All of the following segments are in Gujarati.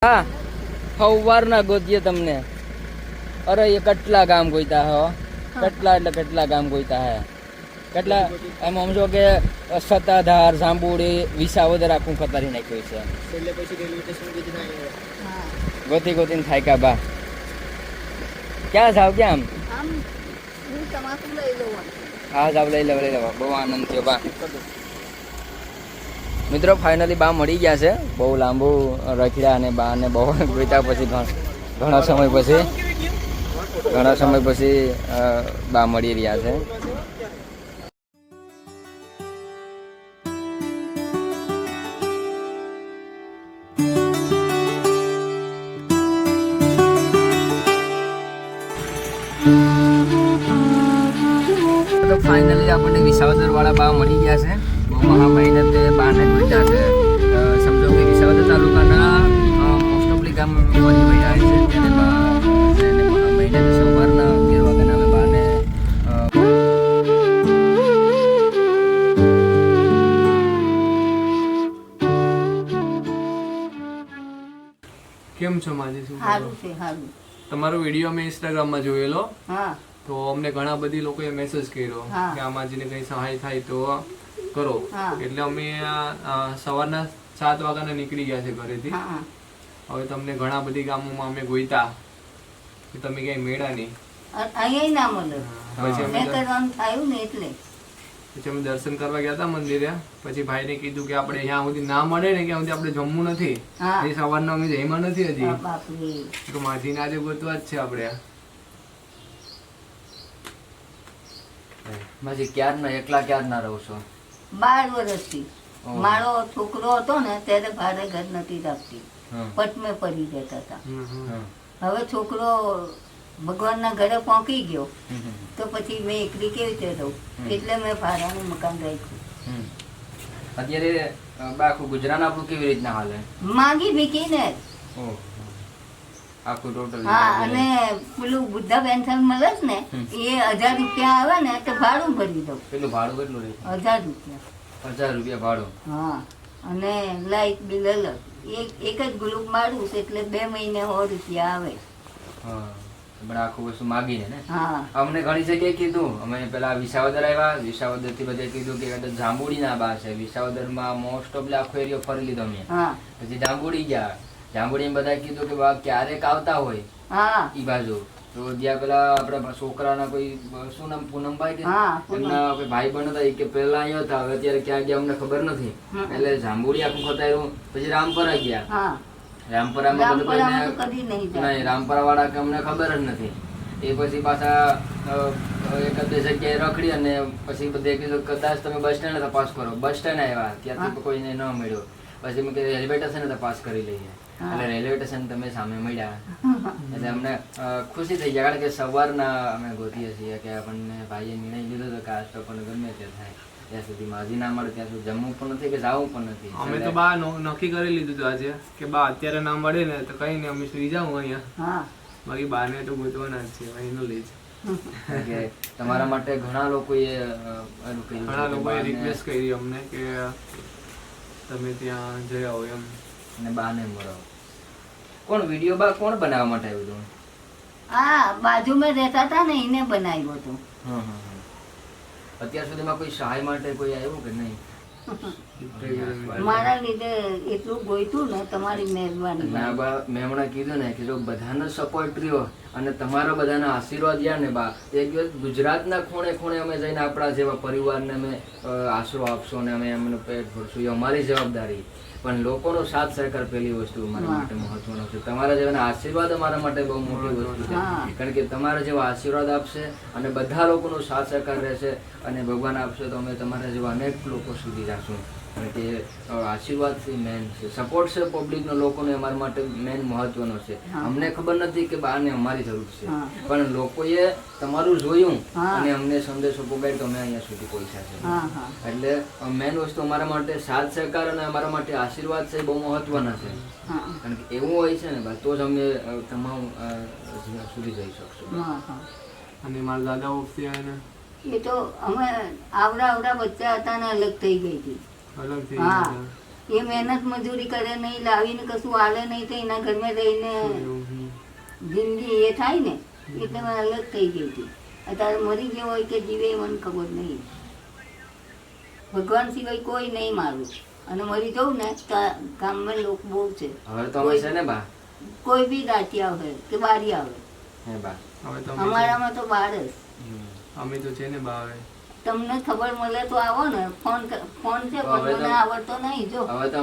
હા સવારના ગોતીએ તમને. અરે એ કેટલા ગામ ગોઈતા હો, કેટલા એટલે કેટલા ગામ ગોઈતા હે, કેટલા એમ સમજો કે સત્તાધાર, જાંબુડી, વિસાવદર આખું ખતારી નાખ્યું છે. ગોતી ગોતીને થાક્યા બા. ક્યાં જાવ ક્યાં આમ? હા જાવ લઈ લેવા. બહુ આનંદ થયો બા. મિત્રો ફાઇનલી બા મળી ગયા છે. બહુ લાંબુ રખડ્યા અને બા ને બહુ ગોઈતા પછી ઘણા સમય પછી બા મળી રહ્યા છે. તો ફાઇનલી આપણને વિસાવદર વાળા બા મળી ગયા છે. બહુ મહામહિને બાને ગોઈતા છે. સમજો કે વિસાવદર તાલુકાના મોસ્ટ ઓફલી ગામ બની ગયા છે. તેને બા મહિને સવારના 11 વાગ્યાના અમે બાને કેમ છો માજી? શું સારું છે, સારું. તમારો વિડીયો મેં ઇન્સ્ટાગ્રામમાં જોયેલો, હા તો અમને ઘણા બધી લોકોએ મેસેજ કર્યો હા. કે આ માજીને કંઈ સહાય થાય તો કરો. હા. એટલે અમે સવારના 7 વાગ્યાના નીકળી ગયા છે ઘરેથી. હા હવે તમને ઘણા બધી ગામોમાં અમે ગોઈતા કે તમે ક્યાંય મેળા નહીં. અહીંયા ના મળે. પછી અમે મેં કરવાનું થયું ને એટલે દર્શન કરવા ગયા હતા મંદિરે. પછી ભાઈને કીધું કે આપણે જ્યાં સુધી ના મળે ને ત્યાં સુધી આપણે જમવું નથી. હા. એ સવારના અમે જમ્યા નથી હજી. બાપરે. તો માજીને આજે ગોતવા જ છે આપણે. માજી ક્યારના એકલા ક્યારના રહો છો? 12 વર્ષથી. મારો છોકરો હતો ને ત્યારે ભારે ઘર નથી રાખતી, પટમે પડી જતા હતા. હવે છોકરો ભગવાનના ઘરે પહોંચી ગયો તો પછી મેં એકલી કેવી રીતે રહું, એટલે મેં ભાડાનું મકાન રાખ્યું. અત્યારે આખું ગુજરાત આપણું કેવી રીતના હાલે? માંગી ભીખીને. આખું ટોટલ. હા, અને પેલું વૃદ્ધા પેન્શન મળે છે ને, એ 1000 રૂપિયા આવે ને તો ભાડું ભરી દઉં. પેલું ભાડું કેટલું રહે? 1000 રૂપિયા. 1000 રૂપિયા ભાડું? હા, અને લાઈટ બિલ અલગ. એક જ ગ્રુપ મારું એટલે 2 મહિને 100 રૂપિયા આવે. હા, પણ આખું વસ્તુ માગીને ને. હા, અમને ઘણી જગ્યાએ કીધું. અમે પેલા વિસાવદર આવ્યા, વિસાવદર થી બધે કીધું કે જાંબુડી ના બા છે. વિસાવદર માં મોસ્ટ ઓફ આખો એરિયો ફરી લીધો અમે. હા, પછી જાંબુડી ગયા. જાંબુડી બધા કીધું કે બા ક્યારેક આવતા હોય હા, ઈ બાજુ તો જ્યાં પેલા આપડા છોકરાના કોઈ શું નામ, પૂનમભાઈ કે હા, એમના કોઈ ભાઈ બહેન હતા, કે પેલા અહીંયા હતા, હવે અત્યારે ક્યાં ગયા અમને ખબર નથી. એટલે જાંબુડી આખું ખતાર્યું. પછી રામપરા ગયા. હા. રામપરામાં બધું રામપરામાં તો કદી નહીં જાય. નહીં, રામપરા વાળા કે અમને ખબર જ નથી. એ પછી પાછા એક બે જગ્યાએ રખડી અને પછી બધે કીધું કદાચ તમે બસ સ્ટેન્ડ તપાસ કરો. બસ સ્ટેન્ડ આવ્યા, ત્યાંથી કોઈને ન મળ્યો. પછી મેં કીધું રેલવે સ્ટેશન તપાસ કરી લઈએ. એટલે રેલવે સ્ટેશન તમે સામે મળ્યા એટલે અમને ખુશી થઈ જાય. કારણ કે સવારના અમે ગોતીએ છીએ કે આપણને ભાઈએ નિર્ણય લીધો હતો કે આજ તો પણ ગમે તે થાય ત્યાં સુધી માજી ના મળે ત્યાં સુધી જમવું પણ નથી કે જવું પણ નથી. અમે તો બા નક્કી કરી લીધું હતું આજે કે બા અત્યારે ના મળે ને તો કઈ નહીં, અમે સુઈ જાઉં અહીંયા. હા, બાકી બાને તો ગોતવાના જ છે, એનો લઈ જ. કે તમારા માટે ઘણા લોકોએ રિક્વેસ્ટ કરી અમને કે તમે ત્યાં જઈ આવો એમ, અને બાને મળો. કોણ વિડીયો બા કોણ બનાવવા માટે આવ્યું હતું? હા, બાજુમાં રહેતા હતા ને એને બનાવ્યું હતું. અત્યાર સુધીમાં કોઈ સહાય માટે કોઈ આવ્યું કે નહીં? મારા લીધે એટલું ગોઈતું ને, તમારી મહેરબાની. મેં હમણાં કીધું ને કે જો બધાનો સપોર્ટ રહ્યો અને તમારા બધાના આશીર્વાદ રહ્યા ને બા, એક દિવસ ગુજરાતના ખૂણે ખૂણે અમે જઈને આપણા જેવા પરિવારને અમે આશરો આપશો અને અમે એમનું પેટ ભરશું, એ અમારી જવાબદારી. પણ લોકોનો સાથ સહકાર પેલી વસ્તુ અમારા માટે મહત્વનો છે. તમારા જેવાના આશીર્વાદ અમારા માટે બહુ મોટી વસ્તુ છે. કારણ કે તમારા જેવા આશીર્વાદ આપશે અને બધા લોકોનો સાથ સહકાર રહેશે અને ભગવાન આપશે તો અમે તમારા જેવા અનેક લોકો સુધી જશું. કારણ કે આશીર્વાદ મેન છે, સપોર્ટ છે પબ્લિકનો, લોકોને અમારા માટે મેન મહત્વનો છે. અમને ખબર નથી કે બાને અમારી જરૂર છે, પણ લોકોએ તમારું જોયું અને અમને સંદેશો પહોંચાડ્યો તો અમે અહીંયા સુધી પહોંચ્યા છે. એટલે મેન વસ્તુ અમારા માટે સાથ સહકાર અને અમારા માટે આશીર્વાદ છે બહુ મહત્વના છે. કારણ કે એવું હોય છે ને તો જ અમે તમામ સુધી જઈ શકશું. અને મારા દાદા વખતે એ તો અમે આવડા બચ્ચા હતા ને અલગ થઈ ગઈ હતી. અલગ થઈ હા, એ મહેનત મજૂરી કરે નહીં, લાવીને કશું હાલે નહીં, તો એના ઘરમાં રહીને જિંદગી એ થાય ને એટલે મેં અલગ થઈ ગઈ હતી. અત્યારે મરી ગયો હોય કે જીવે મને ખબર નહીં. ભગવાન સિવાય કોઈ નહીં મારું, અને મરી જવું ને તો ગામમાં લોકો બહુ છે. હવે તો અમે છે ને બા, કોઈ બી દાટી આવે કે બારી આવે, હે બા, હવે તો અમારામાં તો બાર જ. અમે તો છે ને બા. હવે તમને ખબર મળે તો આવો ને, ફોન છે પણ મને આવડતો નહીં. જો હવે તો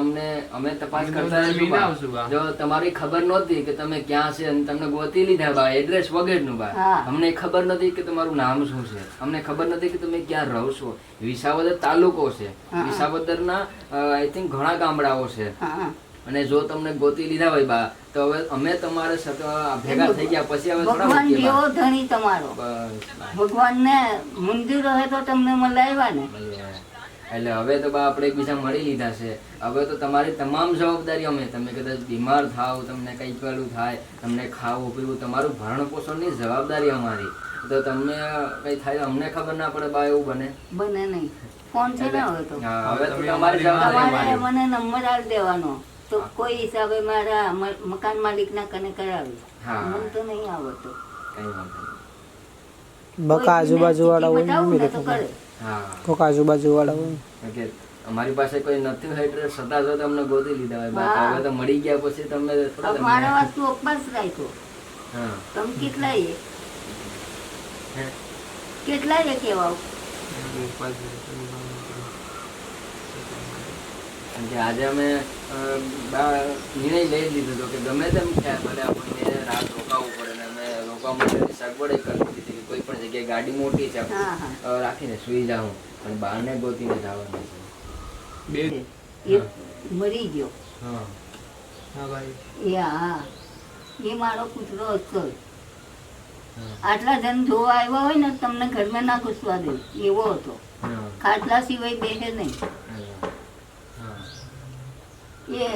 અમે તપાસ કરતા રહીશું બા. જો તમારી ખબર નહોતી કે તમે ક્યાં છે અને તમને ગોતી લીધા બા, એડ્રેસ વગેરેનું બા. હા. અમને ખબર નથી કે તમારું નામ શું છે, અમને ખબર નથી કે તમે ક્યાં રહો છો. વિસાવદર તાલુકો છે, હા. વિસાવદરના આઈ થિંક ઘણા ગામડાઓ છે. હા, અને જો તમને ગોતી લીધા હોય બા, તો હવે અમે તમારે સાથે ભેગા થઈ ગયા પછી હવે થોડા ભગવાન મૂકીએ બા. જેવો ધણી તમારો. બસ બા. ભગવાન ને મંદિર રહે તો તમને મલાવ્યા ને. એટલે હવે તો બા આપણે એકબીજા મળી લીધા છે. હવે તો તમારી તમામ જવાબદારી અમે, તમે કદાચ બીમાર થાવ, તમને કઈ પેલું થાય, તમને ખાવું પીવું, તમારું ભરણ પોષણની જવાબદારી અમારી. તો તમને કઈ થાય અમને ખબર ના પડે બા, એવું બને? બને નહીં. ફોન છે ને હવે તો. હા, હવે તો તમારી જવાબદારી તમારે અમારી. મને નંબર આલ દેવાનો, તો કોઈ હિસાબે મારા મકાન માલિક ના કને કરાવી. હા. મને તો નહીં આવડતો. કઈ વાંધો નહીં. બકા આજુબાજુ વાળા હોય બતાવું ને ને તો કરે. હા, કોક આજુબાજુ વાળા હોય કે અમારી પાસે કોઈ નથી હોય એટલે છતાં જો તમને ગોતી લીધા હોય બા. હા. હવે તો મળી ગયા પછી તમે થોડા હવે મારા વાસ્તુ અપવાસ રાખ્યો. હા. તમે કેટલાય હે? કેટલાય કેવાઓ. કારણ કે આજે અમે નિર્ણય લઈ લીધો હતો કે ગમે તેમ થાય ભલે આપણને રાત રોકાવું પડે, ને અમે રોકાવા માટે સગવડ કરી દીધી કે કોઈ પણ જગ્યાએ ગાડી મોટી છે હા, આપણે રાખીને સુઈ જાઉં, પણ બહારને ગોતીને જવાનું છે. બે એ મરી ગયો. હા. હા ભાઈ. એ હા, એ મારો કૂતરો હતો. હા. આટલા જણ જોવા આવ્યા હોય ને તમને ઘરમાં ના ઘૂસવા દે એવો હતો. હા. ખાટલા સિવાય બેસે નહીં. હા. એ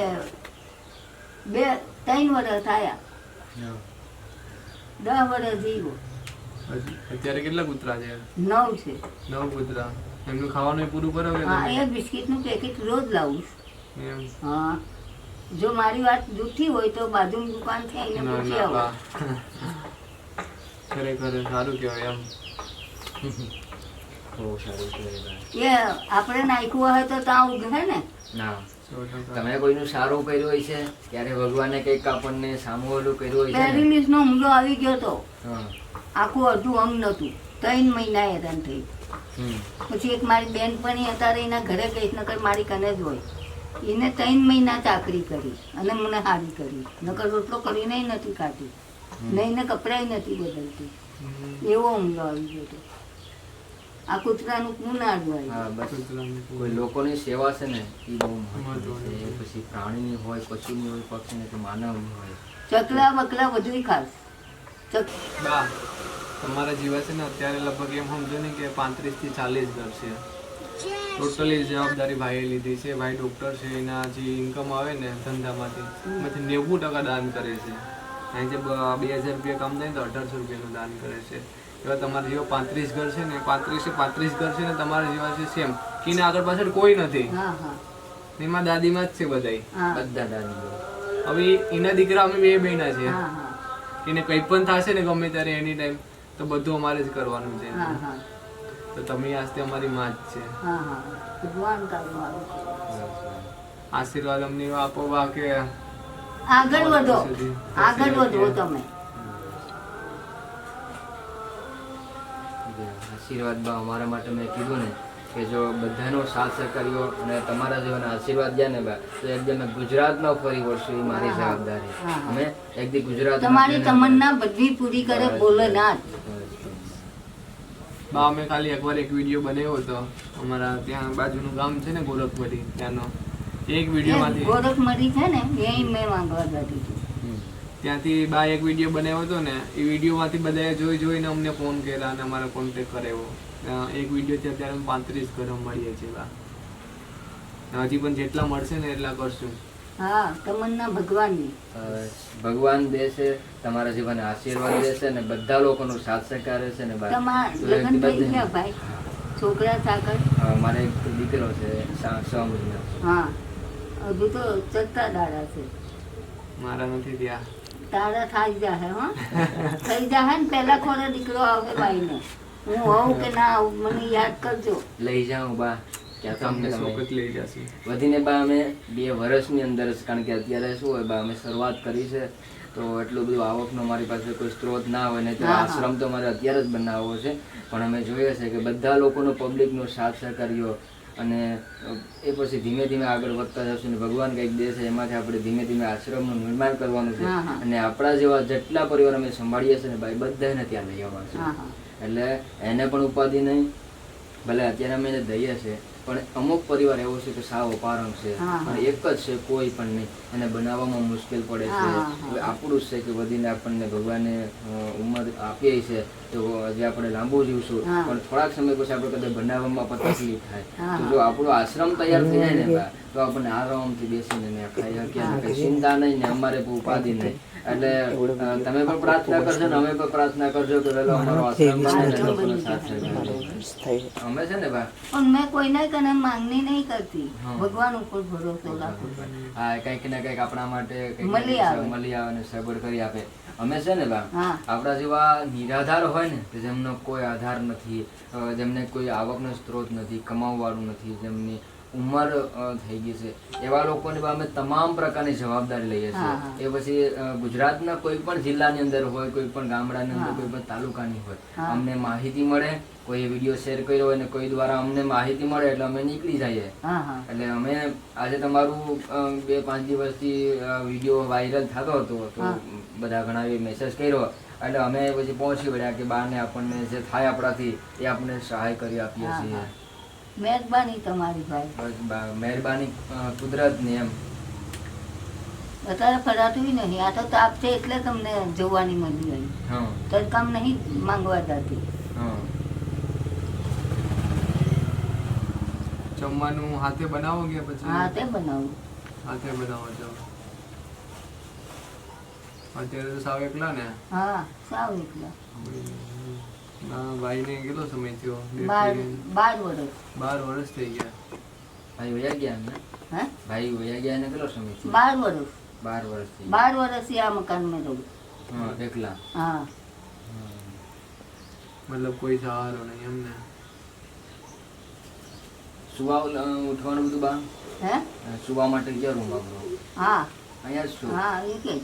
2-3 વર્ષ થયા, હા. 10 વર્ષ જીવો. અત્યારે કેટલા કૂતરા છે? 9 છે. 9 કૂતરા. એમનું ખાવાનું પૂરું કરો કે હા, તમે? એ બિસ્કિટનું પેકેટ રોજ લાવું છું. એમ. હા, જો મારી વાત જૂઠી હોય તો બાજુની દુકાન છે એને ના પૂછી ના આવો. બા. ખરેખર સારું કહેવાય એમ. બહુ સારું કહેવાય. એ આપણે નાખ્યું હોય તો ત્યાં ઉઘે ને. ના, 100%. તમે કોઈનું સારું કર્યું હોય છે, ત્યારે ભગવાને કંઈક આપણને સામું ઓલું કર્યું હોય છે ને. પેરેલિસનો હુમલો આવી ગયો તો હા. આખું અડધું અંગ નહોતું. 3 મહિના હેરાન થઈ. હમ. પછી એક મારી બેનપણી અત્યારે એના ઘરે ગઈ, નકર મારી કને જ હોય. એને 3 મહિના ચાકરી કરી અને મને હારી કરી, નકર રોટલો કરીને નથી ખાતી, નહીં ને કપડાય નથી બદલતી. એવો હુમલો આવી ગયો હતો. આ કૂતરાનું કોણ આડવાય. હા, બસ કૂતરાનું કોઈ લોકોની સેવા છે ને એ બહુ મહત્વની છે. પછી પ્રાણીની હોય, પશુની હોય, પક્ષીની કે માનવની હોય. ચકલા બકલા બધું ખાસ. બા, તમારા જીવા છે ને અત્યારે લગભગ એમ સમજો ને કે 35 થી 40 ઘર છે. ટોટલી જવાબદારી ભાઈએ લીધી છે. ભાઈ ડોક્ટર છે, એના જે ઇન્કમ આવે ને ધંધામાંથી એમાંથી 90% દાન કરે છે. અહીં જે 2000 રૂપિયા કામ થાય તો 1800 રૂપિયાનું દાન કરે છે. એવા તમારા જેવા 35 ઘર છે ને, 35 ઘર છે ને તમારા જેવા છે સેમ. કીને આગળ પાછળ કોઈ નથી. હા હા એમાં દાદીમાં જ છે બધાય. હા બધા દાદી. હવે એના દીકરા અમે 2 બહેના છે. હા હા એને કંઈ પણ થશે ને ગમે ત્યારે એની ટાઈમ તો બધું અમારે જ કરવાનું છે. હા હા તો તમે આજથી અમારી માં જ છે. હા હા ભગવાન તારું મારું છે. આશીર્વાદ અમને એવા આપો બા કે આગળ વધો, આગળ વધો તમે. આશીર્વાદ બા અમારા માટે મેં કીધું ને કે જો બધાનો સાથ સહકાર્યો અને તમારા જેવાના આશીર્વાદ ગયા ને બા, તો એકદમ મેં ગુજરાતમાં ફરી વળશું, એ મારી જવાબદારી. હા. અમે એકદી ગુજરાત તમારી તમન્ના બધી પૂરી કરે ભોલેનાથ. બા અમે ખાલી એકવાર એક વિડીયો બનાવ્યો હતો અમારા ત્યાં બાજુનું ગામ છે ને ગોરખપરી, ત્યાંનો એક વિડીયોમાંથી ગોરખમરી છે ને એ મેં માંગવા જતી હતી. ત્યાંથી બા એક વિડીયો બનાવ્યો હતો ને એ વિડીયોમાંથી બધાએ જોઈને અમને ફોન કર્યા અને અમારો કોન્ટેક્ટ કરાવ્યો. એક વિડીયો છે અત્યારે 35 ઘરો મળીએ છીએ બા. હજી પણ જેટલા મળશે ને એટલા કરશું. હા, તમન્ના ભગવાનની. ભગવાન દેશે, તમારા જીવન આશીર્વાદ દેશે ને બધા લોકોનો સાથ સહકાર રહેશે ને બા. તમારા તો લગ્ન થઈ બધે- ગયા ભાઈ? છોકરા સાકર? મારે એક દીકરો છે 6 મહિના. હા, હજુ તો ચડતા દાડા છે. મારા નથી ત્યાં. તારા થઈ જાહે હો થઈ જાહે ને પહેલા ખોરે દીકરો આવે બાઈને. હું હોઉં કે ના હોઉં મને યાદ કરજો. લઈ જાઉં બા ક્યાં તો અમને તમને તમે શોખ જ લઈ જશે. વધીને બા અમે 2 વર્ષની અંદર જ, કારણ કે અત્યારે શું હોય બા અમે શરૂઆત કરી છે તો એટલું બધું આવકનો મારી પાસે કોઈ સ્ત્રોત ના હોય ને તો હા, હા. આશ્રમ તો મારે અત્યારે જ બનાવવો છે, પણ અમે જોઈએ છે કે બધા લોકોનો પબ્લિકનો સાથ સહકાર્યો અને એ પછી ધીમે ધીમે આગળ વધતા જશું ને ભગવાન કંઈક દે છે એમાંથી આપણે ધીમે ધીમે આશ્રમનું નિર્માણ કરવાનું છે હા, હા. અને આપણા જેવા જેટલા પરિવાર અમે સંભાળીએ છીએ ને ભાઈ બધાને ત્યાં લઈ આવવાનું છે. હા હા એટલે એને પણ ઉપાધિ નહીં, ભલે અત્યારે અમે એને દઈએ છે પણ અમુક પરિવાર એવો છે કે સાવ અપારંગ છે હા, હા. અને એક જ છે કોઈ પણ નહીં, એને બનાવવામાં મુશ્કેલ પડે છે. હા, હા, હા. હવે આપણું જ છે કે વધીને આપણને ભગવાને ઉંમર આપી છે તો હજી આપણે લાંબુ જીવશું હા. પણ થોડાક સમય પછી આપણે કદાચ બનાવવામાં પણ તકલીફ થાય હા, તો હા. જો આપણો આશ્રમ તૈયાર થઈ જાય ને બા, તો આપણને આરામથી બેસીને ને ખાઈ શકીએ ને કઈ ચિંતા નહીં ને અમારે કોઈ ઉપાધિ નહીં. એટલે તમે પણ પ્રાર્થના કરજો ને અમે પણ પ્રાર્થના કરજો કે વહેલો અમારો આશ્રમ બને ને લોકોનો સાથ સહકાર. અમે છે ને બા પણ મેં કોઈને કને માંગણી નહીં કરતી. હા. ભગવાન ઉપર ભરોસો રાખું. હા કંઈક ને કંઈક આપણા માટે કંઈક મળી આવે. મળી આવે ને સગવડ કરી આપે. અમે છે ને બા હા આપણા જેવા નિરાધાર હોય ને કે જેમનો કોઈ આધાર નથી, જેમને કોઈ આવકનો સ્ત્રોત નથી, કમાવવાળું નથી, જેમની ઉંમર થઈ ગઈ છે એવા લોકોને બા અમે તમામ પ્રકારની જવાબદારી લઈએ છીએ. હા, હા. એ પછી ગુજરાતના કોઈ પણ જિલ્લાની અંદર હોય, કોઈ પણ ગામડાની અંદર, હા. કોઈ પણ તાલુકાની હોય, હા. અમને માહિતી મળે, કોઈ વિડીયો શેર કર્યો હોય ને કોઈ દ્વારા અમને માહિતી મળે એટલે અમે નીકળી જઈએ. હા હા એટલે અમે આજે તમારું 2-5 દિવસથી વિડીયો વાયરલ થતો હતો તો હા. બધા ઘણા મેસેજ કર્યો એટલે અમે પછી પહોંચી વળ્યા કે બાને આપણને જે થાય આપણાથી એ આપણે સહાય કરી આપીએ હા, છીએ. હા. મહેરબાની તમારી ભાઈ. બસ મહેરબાની કુદરતની એમ. અત્યારે ફરાતું નહીં. આ તો તાપ છે એટલે તમને જોવાની મળી ગઈ. હા તડકામ નહીં માંગવા જતી. હા જમવાનું હાથે બનાવો કે પછી હા તે બનાવું. હાથે બનાવો છો? અત્યારે તો સાવ એકલા ને? હા સાવ એકલા. ના ભાઈને કેટલો સમય થયો? 12 વર્ષ. 12 વર્ષ થઈ ગયા. ભાઈ વયા ગયા એમને? હે ભાઈ વયા ગયા એને કેટલો સમય થયો? 12 વર્ષ. 12 વર્ષથી. 12 વર્ષથી આ મકાનમાં રહું. હા એકલા. હા મતલબ કોઈ સહારો નહીં એમને? સુવા ઉઠવાનું બધું બા હે સુવા માટે ક્યાં રૂમ આપણો? હા અહીંયા જ છું. હા એ કે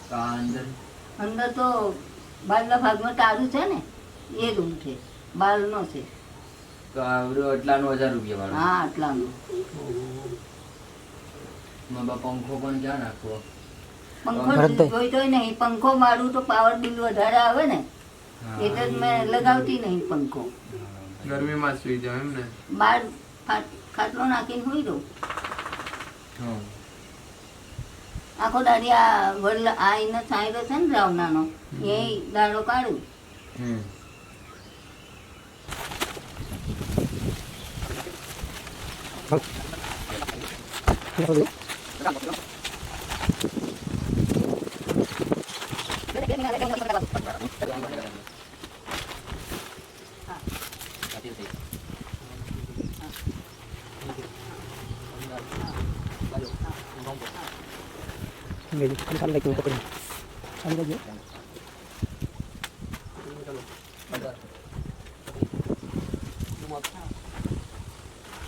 તો આ અંદર અંદર તો બહારના ભાગમાં તારું છે ને એ રૂમ છે. બહારનો છે. તો આ એટલાનું 1000 રૂપિયા વાળું. હા આટલાનું. માં બા પંખો પણ ક્યાં નાખવો? પંખો ભરતભાઈ. જોઈતોય નહીં. પંખો મારું તો પાવર બિલ વધારે આવે ને હા. એટલે જ મેં લગાવતી નહીં પંખો. ગરમીમાં જ સુઈ જાવ એમને? બહાર ખાટલો નાખીને હોઈ દઉં. હા. આખો દાડી આ વડલા આ એનો છાંયડો છે ને રાવનાનો એ દાડો કાઢું. હમ. ચાલ લઈ પકડી ચાલી જજો.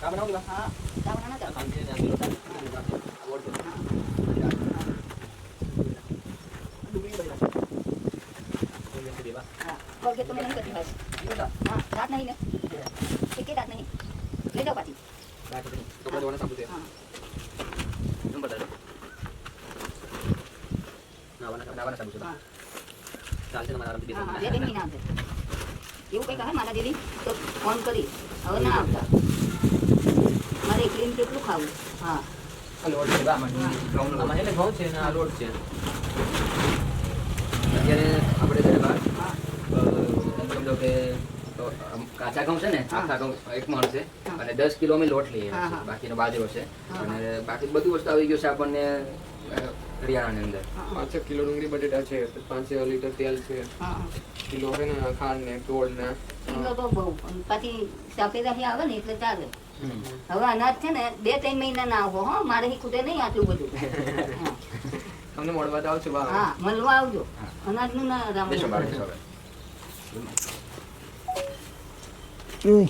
હા ચા બનાવના ચાલો. હા કોલગેટ તો મેં નહીં કરતી ભાઈ. હા દાંત નહીં ને એક દાંત નહીં લઈ જાઓ પાછી. હા હા જે દેવી ના આવશે એવું કંઈક આવે મારા દેવી તો ફોન કરી હવે ના આવતા. મારે એકલીને કેટલું ખાવું. હા આમાં એટલે ઘઉં છે ને આ લોટ છે. અત્યારે આપણે છે ને બા હા સમજો કે કાચા ઘઉં છે ને હા. આખા ઘઉં 1 મણ છે હા. અને 10 કિલો અમે લોટ લઈએ હા, છીએ. હા. બાકીનો બાજરો છે હા. અને બાકી બધી વસ્તુ આવી ગયું છે આપણને હરિયાણાની અંદર. 5 કિલો ડુંગળી બટેટા છે, 5 લીટર તેલ છે, હા કિલો છે ને ખાંડ ને ગોળ ને કિલો તો બહુ પણ પાછી સફેદાશી આવે ને એટલે ચાલે. હવે અનાજ છે ને 2-3 મહિના ના આવો હો, મારે કુટે નહીં આટલું બધું. હા. તમને મળવા તો આવશે બા. હા, મળવા આવજો. અનાજનું ના રામ. બેસો બા, બેસો હવે. Uy.